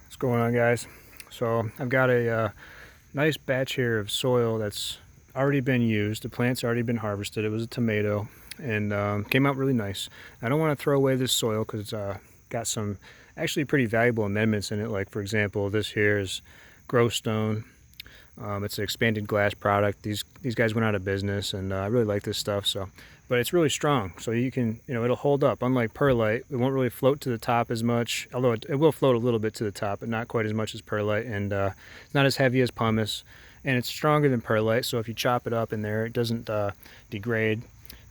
What's going on, guys? So I've got a nice batch here of soil that's already been used. The plant's already been harvested. It was a tomato and came out really nice. I don't want to throw away this soil because it's got some actually pretty valuable amendments in it. Like, for example, this here is grow stone. It's an expanded glass product. These guys went out of business, and I really like this stuff. But it's really strong, so you can, it'll hold up. Unlike perlite, it won't really float to the top as much. Although it will float a little bit to the top, but not quite as much as perlite, and it's not as heavy as pumice, and it's stronger than perlite. So if you chop it up in there, it doesn't degrade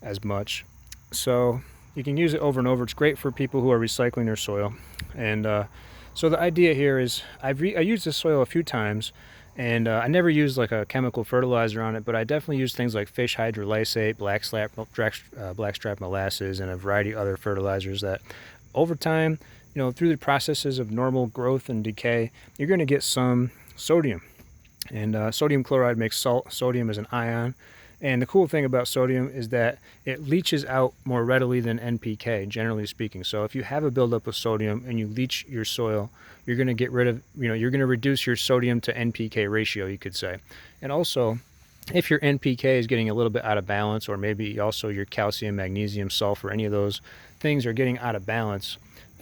as much. So you can use it over and over. It's great for people who are recycling their soil, and so the idea here is I used this soil a few times. And I never used like a chemical fertilizer on it, but I definitely used things like fish hydrolysate, blackstrap molasses, and a variety of other fertilizers that over time, through the processes of normal growth and decay, you're going to get some sodium. And sodium chloride makes salt. Sodium is an ion. And the cool thing about sodium is that it leaches out more readily than NPK, generally speaking. So if you have a buildup of sodium and you leach your soil, you're going to get rid of, you're going to reduce your sodium to NPK ratio, you could say. And also, if your NPK is getting a little bit out of balance, or maybe also your calcium, magnesium, sulfur, any of those things are getting out of balance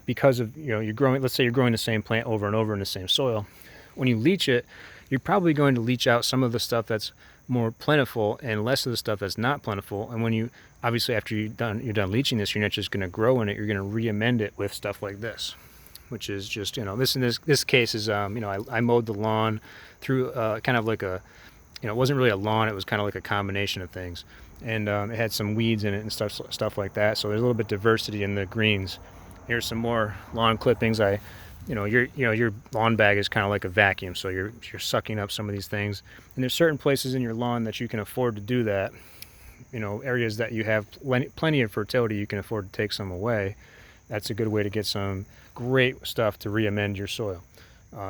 because of, you're growing, let's say you're growing the same plant over and over in the same soil. When you leach it, you're probably going to leach out some of the stuff that's more plentiful and less of the stuff that's not plentiful. And when you, obviously after you're done leaching this, you're not just going to grow in it, you're going to re-amend it with stuff like this, which is just, this in this case is, I mowed the lawn through kind of like a, it wasn't really a lawn, it was kind of like a combination of things. And it had some weeds in it and stuff like that. So there's a little bit of diversity in the greens. Here's some more lawn clippings. Your lawn bag is kind of like a vacuum, so you're sucking up some of these things. And there's certain places in your lawn that you can afford to do that. Areas that you have plenty of fertility, you can afford to take some away. That's a good way to get some great stuff to re-amend your soil.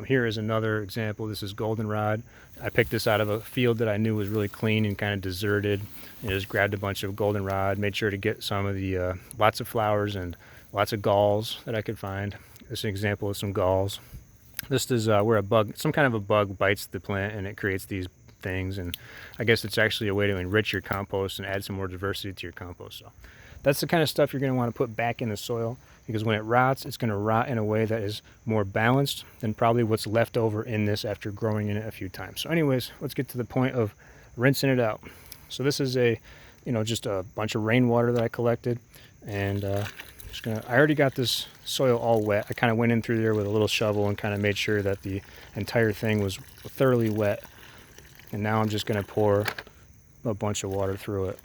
Here is another example. This is Goldenrod. I picked this out of a field that I knew was really clean and kind of deserted. And just grabbed a bunch of Goldenrod, made sure to get some of the lots of flowers and lots of galls that I could find. This is an example of some galls. This is where some kind of a bug bites the plant and it creates these things. And I guess it's actually a way to enrich your compost and add some more diversity to your compost. So that's the kind of stuff you're going to want to put back in the soil, because when it rots, it's going to rot in a way that is more balanced than probably what's left over in this after growing in it a few times. So anyways, let's get to the point of rinsing it out. So this is just a bunch of rainwater that I collected, and I already got this soil all wet. I kind of went in through there with a little shovel and kind of made sure that the entire thing was thoroughly wet. And now I'm just going to pour a bunch of water through it.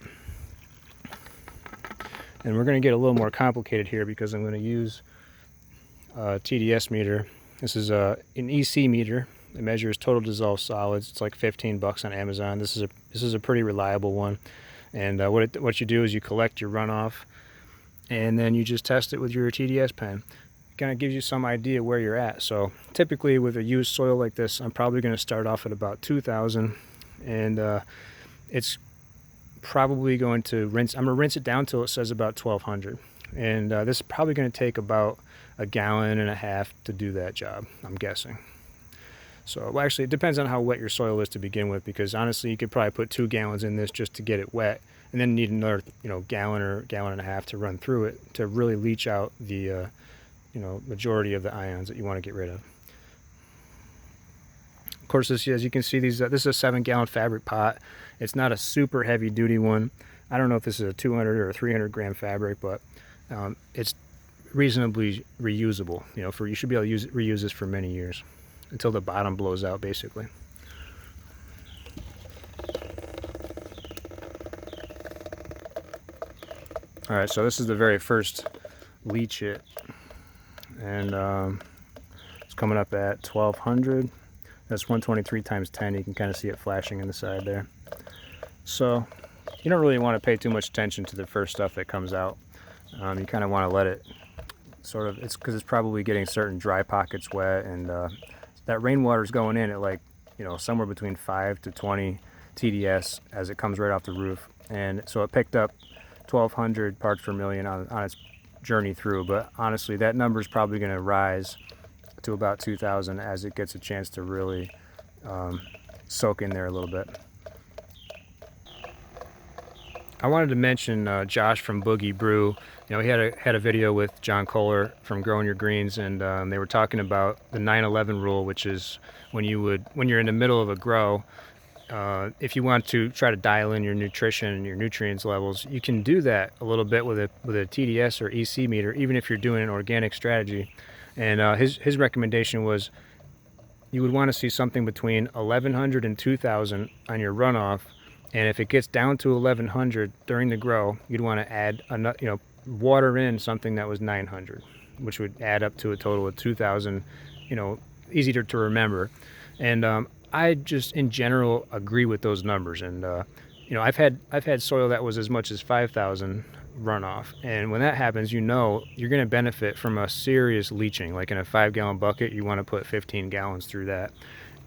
And we're going to get a little more complicated here because I'm going to use a Tds meter. This is an EC meter. It measures total dissolved solids. It's like $15 on Amazon. This is a pretty reliable one. And what you do is you collect your runoff, and then you just test it with your TDS pen. It kind of gives you some idea where you're at. So typically with a used soil like this, I'm probably going to start off at about 2,000, and it's probably going to rinse. I'm going to rinse it down till it says about 1,200, and this is probably going to take about 1.5 gallons to do that job, I'm guessing. So well, actually, it depends on how wet your soil is to begin with, because honestly, you could probably put 2 gallons in this just to get it wet, and then need another, gallon or 1.5 gallons to run through it to really leach out the, majority of the ions that you want to get rid of. Of course, this, as you can see, this is a 7-gallon fabric pot. It's not a super heavy-duty one. I don't know if this is a 200 or a 300-gram fabric, but it's reasonably reusable. You should be able to reuse this for many years until the bottom blows out, basically. All right, so this is the very first leach it, and it's coming up at 1,200. That's 123 times 10. You can kind of see it flashing in the side there. So you don't really want to pay too much attention to the first stuff that comes out. You kind of want to let it sort of, it's because it's probably getting certain dry pockets wet, and that rainwater is going in at like, somewhere between 5 to 20 TDS as it comes right off the roof. And so it picked up 1,200 parts per million on its journey through, but honestly, that number is probably going to rise to about 2,000 as it gets a chance to really soak in there a little bit. I wanted to mention Josh from Boogie Brew. You know, he had a video with John Kohler from Growing Your Greens, and they were talking about the 9/11 rule, which is when you're in the middle of a grow, if you want to try to dial in your nutrition and your nutrients levels, you can do that a little bit with a TDS or EC meter, even if you're doing an organic strategy. And his recommendation was you would want to see something between 1,100 and 2,000 on your runoff. And if it gets down to 1,100 during the grow, you'd want to add, water in something that was 900, which would add up to a total of 2,000, easier to remember. And I just, in general, agree with those numbers. And, I've had soil that was as much as 5,000 runoff. And when that happens, you're going to benefit from a serious leaching. Like in a 5-gallon bucket, you want to put 15 gallons through that.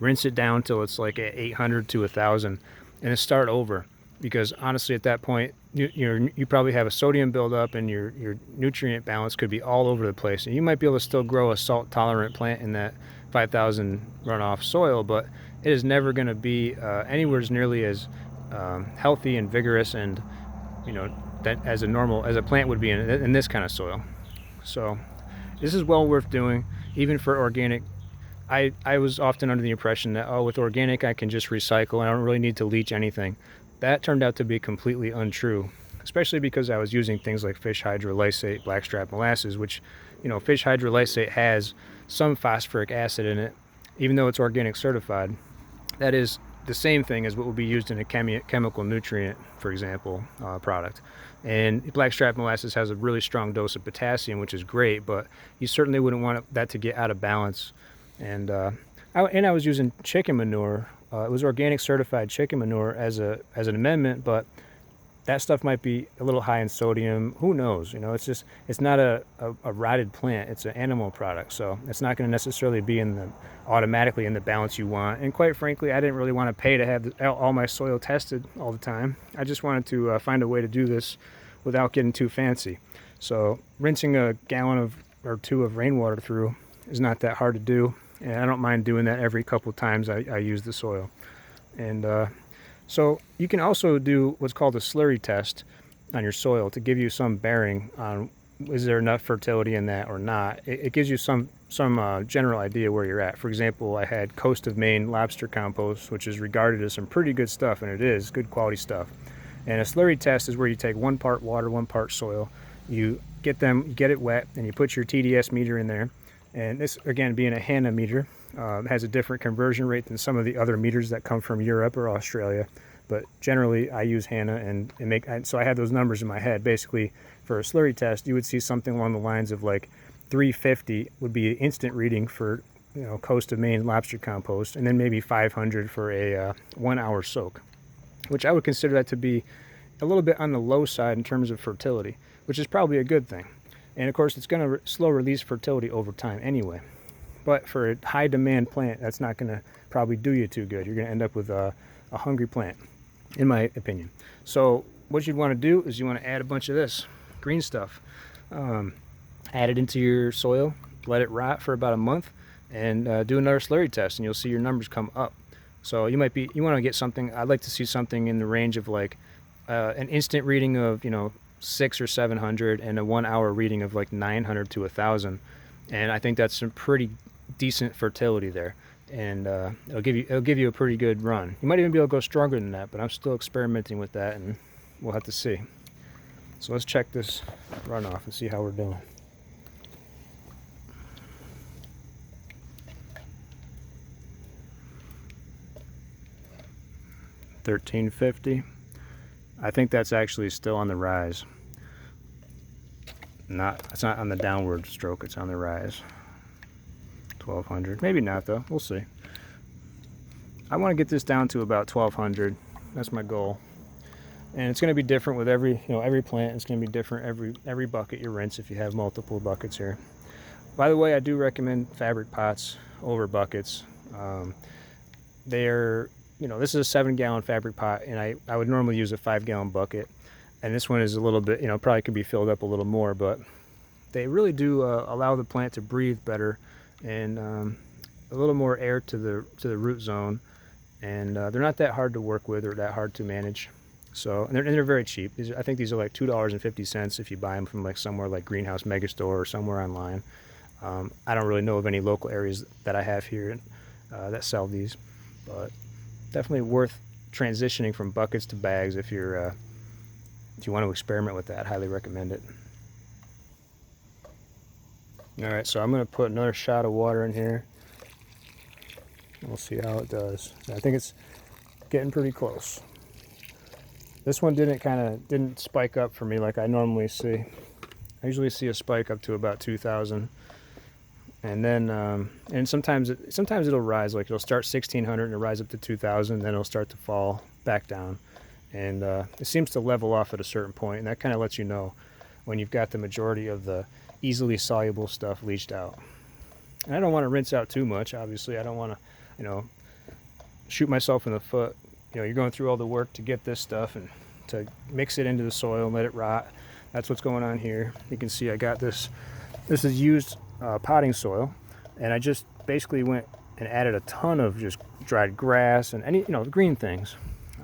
Rinse it down till it's like at 800 to 1,000. And then start over, because honestly at that point you probably have a sodium buildup and your nutrient balance could be all over the place, and you might be able to still grow a salt tolerant plant in that 5,000 runoff soil, but it is never going to be anywhere nearly as healthy and vigorous and that as a plant would be in this kind of soil. So this is well worth doing, even for organic. I was often under the impression that, with organic I can just recycle and I don't really need to leach anything. That turned out to be completely untrue, especially because I was using things like fish hydrolysate, blackstrap molasses, which, fish hydrolysate has some phosphoric acid in it, even though it's organic certified. That is the same thing as what would be used in a chemical nutrient, for example, product. And blackstrap molasses has a really strong dose of potassium, which is great, but you certainly wouldn't want that to get out of balance. And I was using chicken manure. It was organic certified chicken manure as an amendment, but that stuff might be a little high in sodium. Who knows? It's not a rotted plant. It's an animal product, so it's not going to necessarily be automatically in the balance you want. And quite frankly, I didn't really want to pay to have all my soil tested all the time. I just wanted to find a way to do this without getting too fancy. So rinsing a gallon or two of rainwater through is not that hard to do. And I don't mind doing that every couple times I use the soil. And so you can also do what's called a slurry test on your soil to give you some bearing on is there enough fertility in that or not. It gives you some general idea where you're at. For example, I had Coast of Maine lobster compost, which is regarded as some pretty good stuff, and it is good quality stuff. And a slurry test is where you take 1 part water, 1 part soil. You get it wet, and you put your Tds meter in there. And this, again, being a Hanna meter, has a different conversion rate than some of the other meters that come from Europe or Australia. But generally, I use Hanna so I had those numbers in my head. Basically, for a slurry test, you would see something along the lines of like 350 would be an instant reading for Coast of Maine lobster compost, and then maybe 500 for a 1-hour soak, which I would consider that to be a little bit on the low side in terms of fertility, which is probably a good thing. And of course, it's going to slow release fertility over time anyway. But for a high demand plant, that's not going to probably do you too good. You're going to end up with a hungry plant, in my opinion. So what you'd want to do is you want to add a bunch of this green stuff. Add it into your soil, let it rot for about a month, and do another slurry test, and you'll see your numbers come up. So you want to get something. I'd like to see something in the range of like an instant reading of 600 or 700 and a 1-hour reading of like 900 to 1,000, and I think that's some pretty decent fertility there, and it'll give you a pretty good run. You might even be able to go stronger than that, but I'm still experimenting with that, and we'll have to see. So let's check this runoff and see how we're doing. $13.50. I think that's actually still on the rise. It's not on the downward stroke, it's on the rise. 1,200, maybe not though, we'll see. I want to get this down to about 1,200. That's my goal. And it's going to be different with every plant. It's going to be different every bucket you rinse if you have multiple buckets here. By the way, I do recommend fabric pots over buckets. This is a 7-gallon fabric pot, and I would normally use a 5-gallon bucket. And this one is a little bit, probably could be filled up a little more, but they really do allow the plant to breathe better and a little more air to the root zone, and they're not that hard to work with or that hard to manage. So, and they're very cheap. I think these are like $2.50 if you buy them from like somewhere like Greenhouse Megastore or somewhere online. I don't really know of any local areas that I have here that sell these, but definitely worth transitioning from buckets to bags if you want to experiment with that. Highly recommend it. All right, so I'm going to put another shot of water in here. We'll see how it does. I think it's getting pretty close. This one didn't spike up for me like I normally see. I usually see a spike up to about 2,000, and then and sometimes it'll rise. Like it'll start 1,600 and it'll rise up to 2,000, then it'll start to fall back down, and it seems to level off at a certain point, and that kind of lets you know when you've got the majority of the easily soluble stuff leached out. And I don't want to rinse out too much. Obviously, I don't want to, shoot myself in the foot. You're going through all the work to get this stuff and to mix it into the soil and let it rot. That's what's going on here. You can see I got this. This is used potting soil, and I just basically went and added a ton of just dried grass and any green things.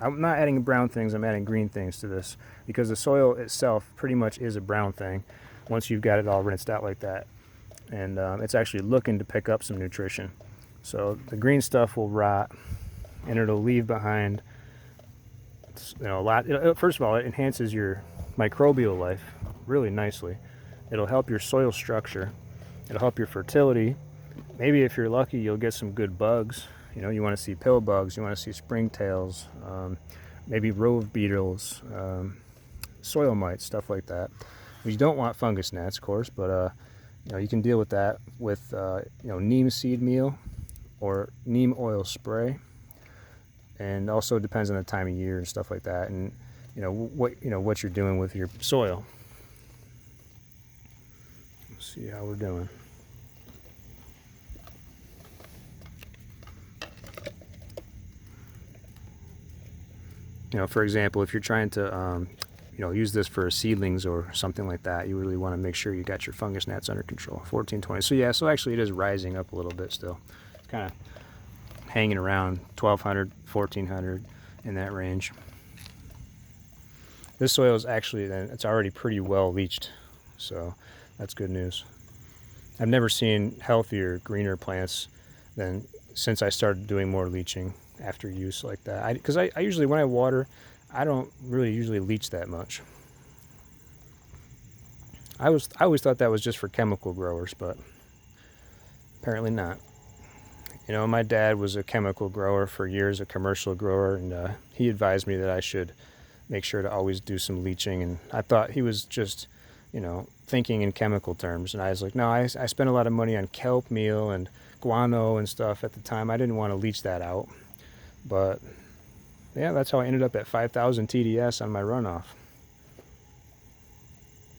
I'm not adding brown things. I'm adding green things to this because the soil itself pretty much is a brown thing once you've got it all rinsed out like that, and it's actually looking to pick up some nutrition. So the green stuff will rot, and it'll leave behind a lot. First of all, it enhances your microbial life really nicely. It'll help your soil structure. It'll help your fertility. Maybe if you're lucky, you'll get some good bugs. You want to see pill bugs. You want to see springtails, maybe rove beetles, soil mites, stuff like that. You don't want fungus gnats, of course, but you can deal with that with neem seed meal or neem oil spray. And also depends on the time of year and stuff like that, and what you're doing with your soil. Let's see how we're doing. For example, if you're trying to use this for seedlings or something like that, you really want to make sure you got your fungus gnats under control. 1420. So yeah, so actually it is rising up a little bit still. It's kind of hanging around 1,200, 1,400 in that range. This soil is actually, it's already pretty well leached, so that's good news. I've never seen healthier, greener plants than since I started doing more leaching after use like that. Because I usually, when I water, I don't really usually leach that much. I always thought that was just for chemical growers, but apparently not. My dad was a chemical grower for years, a commercial grower, and he advised me that I should make sure to always do some leaching. And I thought he was just, thinking in chemical terms. And I was like, no, I spent a lot of money on kelp meal and guano and stuff at the time. I didn't want to leach that out. But yeah, that's how I ended up at 5,000 TDS on my runoff.